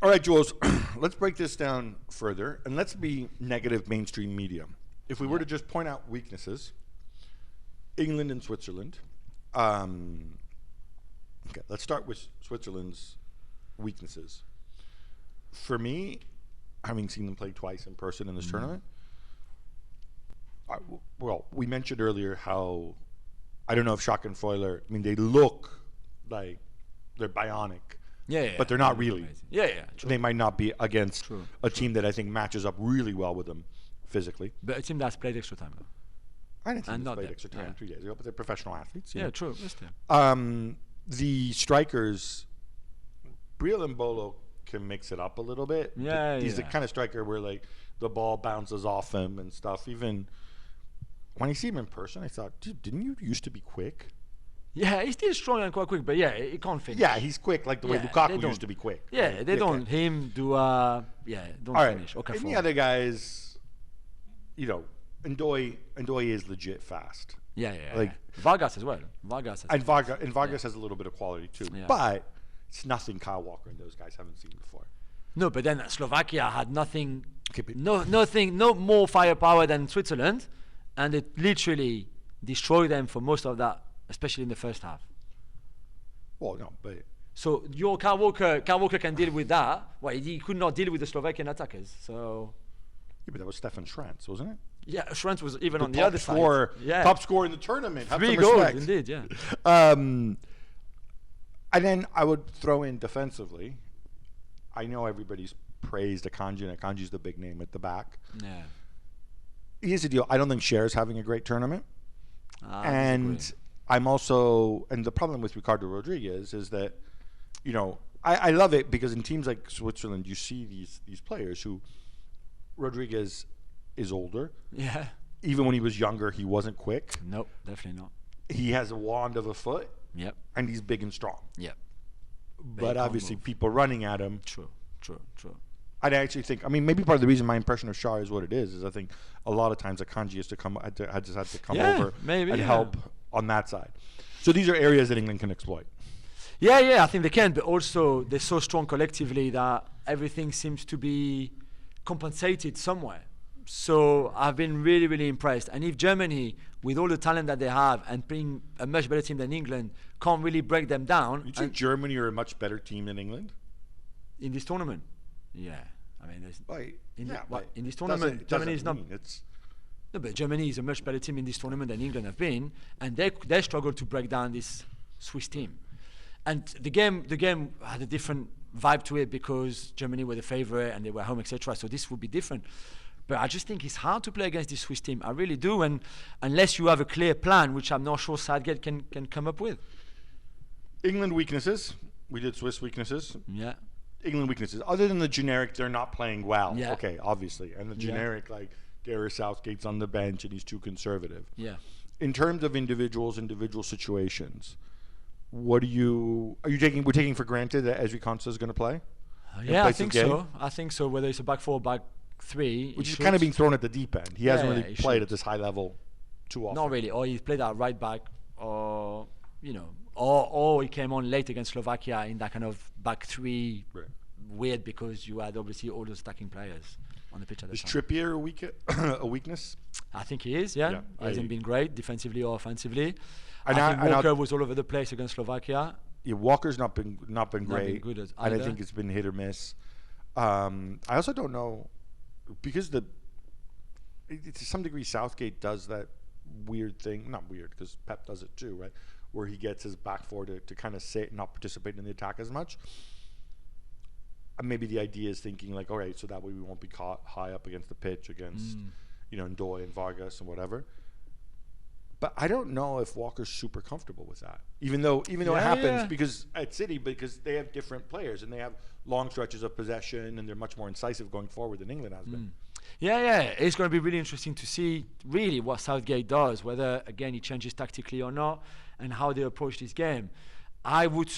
All right, Jules, let's break this down further, and let's be negative mainstream media. If we were to just point out weaknesses, England and Switzerland. Okay, let's start with Switzerland's weaknesses. For me, having seen them play twice in person in this tournament, well, we mentioned earlier how, I don't know if Schakenfeuler, I mean, they look like they're bionic. But they're not really. True. They might not be against a team that I think matches up really well with them physically. But a team that's played extra time, though. I didn't think they played extra time 3 days ago, but they're professional athletes. Yeah, true. The strikers, Briel and Bolo can mix it up a little bit. He's the kind of striker where like the ball bounces off him and stuff. Even when I see him in person, I thought, dude, didn't you used to be quick? Yeah, he's still strong and quite quick, but he can't finish. Yeah, he's quick like the way Lukaku used to be quick. Yeah, they don't. Him do. Don't finish. Okay. And the other guys, you know, Ndoye is legit fast. Like Vargas as well. Vargas has a little bit of quality too, but it's nothing Kyle Walker and those guys haven't seen before. No, but then Slovakia had nothing, no more firepower than Switzerland, and it literally destroyed them for most of that, especially in the first half. Well, no, but so your Kyle Walker can deal with that. Well, he could not deal with the Slovakian attackers. So yeah, but that was Stefan Schranz, wasn't it? Yeah, Schranz was even on the other side. Top scorer in the tournament. 3 goals, indeed. Yeah. And then I would throw in defensively. I know everybody's praised Akanji, and Akanji's the big name at the back. Yeah. Here's the deal. I don't think Cher's having a great tournament. And I'm also, and the problem with Ricardo Rodriguez is that, you know, I love it because in teams like Switzerland, you see these players who, Rodriguez is older. Yeah. Even when he was younger, he wasn't quick. Nope, definitely not. He has a wand of a foot. Yep. And he's big and strong. Yep. But obviously people running at him. True. I actually think, I mean, maybe part of the reason my impression of Shah is what it is I think a lot of times Akanji has to come, had to come over and help on that side. So these are areas that England can exploit. Yeah, I think they can, but also they're so strong collectively that everything seems to be compensated somewhere. So I've been really, really impressed. And if Germany, with all the talent that they have and being a much better team than England, can't really break them down. You think Germany are a much better team than England? In this tournament? Yeah. I mean, in this tournament, Germany is not. No, but Germany is a much better team in this tournament than England have been, and they struggle to break down this Swiss team. And the game had a different vibe to it because Germany were the favorite and they were home, etc. So this would be different. But I just think it's hard to play against this Swiss team. I really do, and unless you have a clear plan, which I'm not sure Southgate can come up with. England weaknesses. We did Swiss weaknesses. Yeah. England weaknesses. Other than the generic, they're not playing well. Yeah. Okay, obviously. And the generic, like Gareth Southgate's on the bench and he's too conservative. Yeah. In terms of individual situations, what are you taking? We're taking for granted that Ezri Konsa is going to play. Yeah, I think so. I think so. Whether it's a back four, back three, which is kind of being thrown at the deep end. He hasn't really played at this high level too often. Not really. Or he's played at right back, or or he came on late against Slovakia in that kind of back three. Right. Weird because you had obviously all those attacking players on the pitch at the time. Is Trippier a weakness? I think he is. Yeah, he hasn't been great defensively or offensively. I think Walker was all over the place against Slovakia. Yeah, Walker's not been great. Good and I think it's been hit or miss. I also don't know because to some degree Southgate does that weird thing. Not weird because Pep does it too, right? Where he gets his back four to kind of sit and not participate in the attack as much. And maybe the idea is thinking like, all right, so that way we won't be caught high up against the pitch against, Ndoye and Vargas and whatever. But I don't know if Walker's super comfortable with that, even though it happens because at City, because they have different players and they have long stretches of possession and they're much more incisive going forward than England has been. Yeah, it's going to be really interesting to see really what Southgate does, whether again he changes tactically or not, and how they approach this game. I would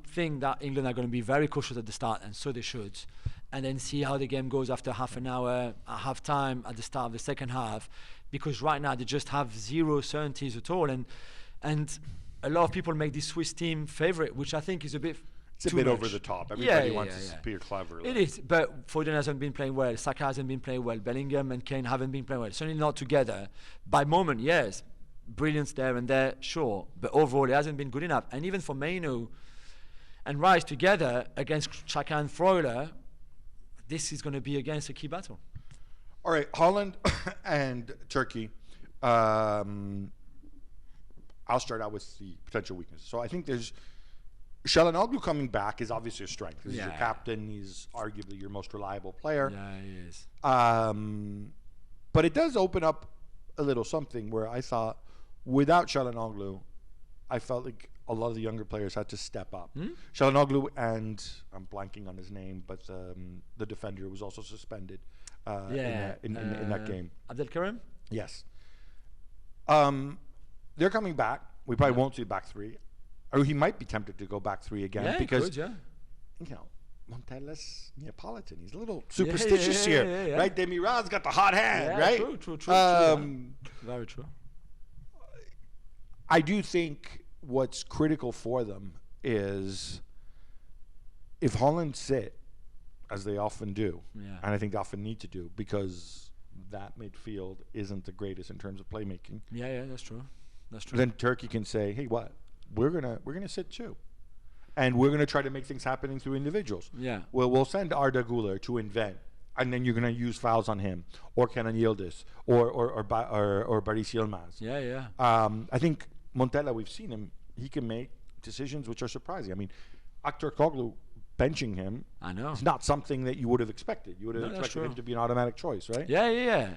think that England are going to be very cautious at the start, and so they should, and then see how the game goes after half an hour, at half time, at the start of the second half, because right now they just have zero certainties at all, and a lot of people make this Swiss team favorite, which I think is a bit It's a too bit much. over the top. Yeah, Everybody yeah, wants yeah, to yeah. appear clever. It is, but Foden hasn't been playing well. Saka hasn't been playing well. Bellingham and Kane haven't been playing well. Certainly not together. By moment, yes, brilliance there and there, sure, but overall it hasn't been good enough. And even for Mainu and Rice together against Xhaka and Freuler, this is going to be against a key battle. All right, Holland and Turkey. I'll start out with the potential weaknesses. So I think there's Çalhanoğlu coming back is obviously a strength. He's your captain. He's arguably your most reliable player. Yeah, he is. But it does open up a little something where I thought without Çalhanoğlu, I felt like a lot of the younger players had to step up. Çalhanoğlu and I'm blanking on his name, but the defender was also suspended in that game. Abdelkarim? Yes. They're coming back. We probably won't see back three. Or he might be tempted to go back three again because, you know, Montella's Neapolitan. He's a little superstitious here, right? Demirad's got the hot hand, right? True. Very true. I do think what's critical for them is if Holland sit, as they often do, and I think they often need to do, because that midfield isn't the greatest in terms of playmaking. Yeah, that's true. Then Turkey can say, hey, what? We're gonna sit too, and we're gonna try to make things happening through individuals. Yeah. Well, we'll send Arda Güler to invent, and then you're gonna use fouls on him, or Kenan Yildiz, or Barış Yilmaz. Yeah. I think Montella, we've seen him. He can make decisions which are surprising. I mean, Aktürkoğlu benching him. I know. It's not something that you would have expected. You would have expected him to be an automatic choice, right? Yeah.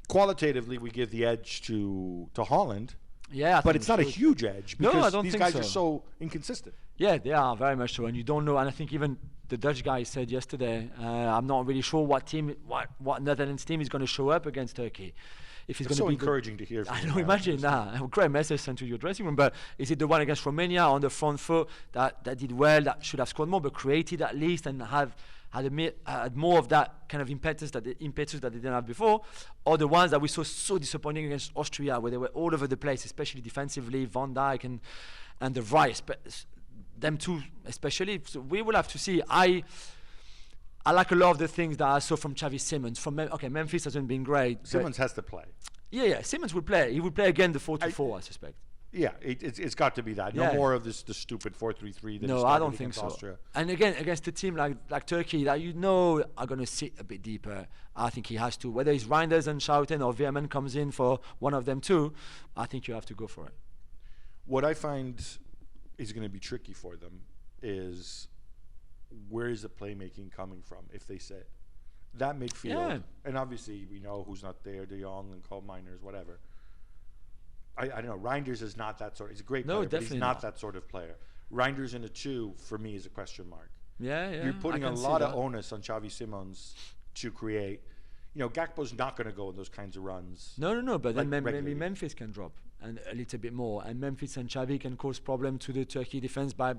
Qualitatively, we give the edge to Holland. Yeah, but it's not a huge edge because I don't these think guys so. are so inconsistent. Yeah, they are very much so, and you don't know. And I think even the Dutch guy said yesterday, I'm not really sure what Netherlands team is going to show up against Turkey. If he's going to be encouraging to hear. I know. Imagine that. A great message sent to your dressing room. But is it the one against Romania on the front foot that did well, that should have scored more, but created at least and had more of that kind of impetus that they didn't have before, or the ones that we saw so disappointing against Austria, where they were all over the place, especially defensively, Van Dijk and the Rice, but them two especially. So we will have to see. I like a lot of the things that I saw from Xavi Simons. Memphis hasn't been great. Simons has to play. Yeah. Simons will play. He will play again the 4-4, I suspect. Yeah, it's got to be that. No more of the stupid 4-3-3. No, I don't think so. Austria. And again, against a team like Turkey that are going to sit a bit deeper, I think he has to. Whether it's Reinders and Schouten or Veerman comes in for one of them too, I think you have to go for it. What I find is going to be tricky for them is where is the playmaking coming from if they sit? That midfield, and obviously we know who's not there, De Jong and coal miners, whatever. I don't know. Reinders is not that sort. He's a great player, but he's not that sort of player. Reinders in a 2 for me is a question mark. Yeah. You're putting a lot of onus on Xavi Simons to create. You know, Gakpo's not going to go in those kinds of runs. No. But then maybe Memphis can drop and a little bit more, and Memphis and Xavi can cause problem to the Turkey defense by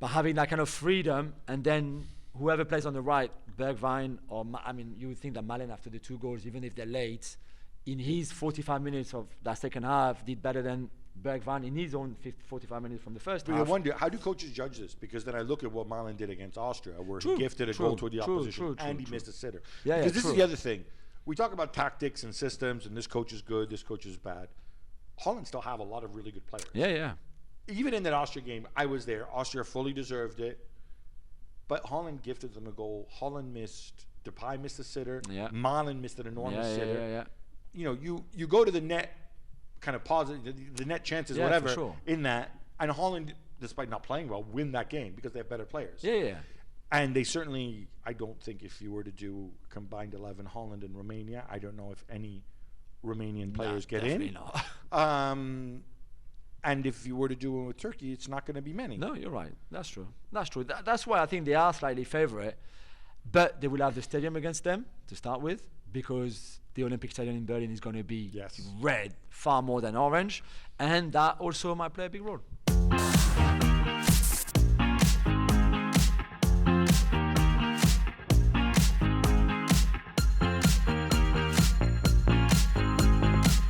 having that kind of freedom, and then whoever plays on the right, Bergwijn or you would think that Malen after the 2 goals, even if they're late, in his 45 minutes of that second half, did better than Bergwijn in his own 45 minutes from the first half. I wonder, how do coaches judge this? Because then I look at what Malen did against Austria, where he gifted a goal to the opposition and he missed a sitter. Because this is the other thing. We talk about tactics and systems, and this coach is good, this coach is bad. Holland still have a lot of really good players. Yeah. Even in that Austria game, I was there. Austria fully deserved it. But Holland gifted them a goal. Holland missed. Depay missed a sitter. Yeah. Malen missed an enormous sitter. Yeah. You know, you go to the net, kind of positive, the net chances, whatever, for sure. in that. And Holland, despite not playing well, win that game because they have better players. Yeah. And they certainly, I don't think if you were to do combined 11 Holland and Romania, I don't know if any Romanian players get in. Not. And if you were to do it with Turkey, it's not going to be many. No, you're right. That's true. That's why I think they are slightly favourite. But they will have the stadium against them to start with, because the Olympic Stadium in Berlin is going to be red far more than orange. And that also might play a big role.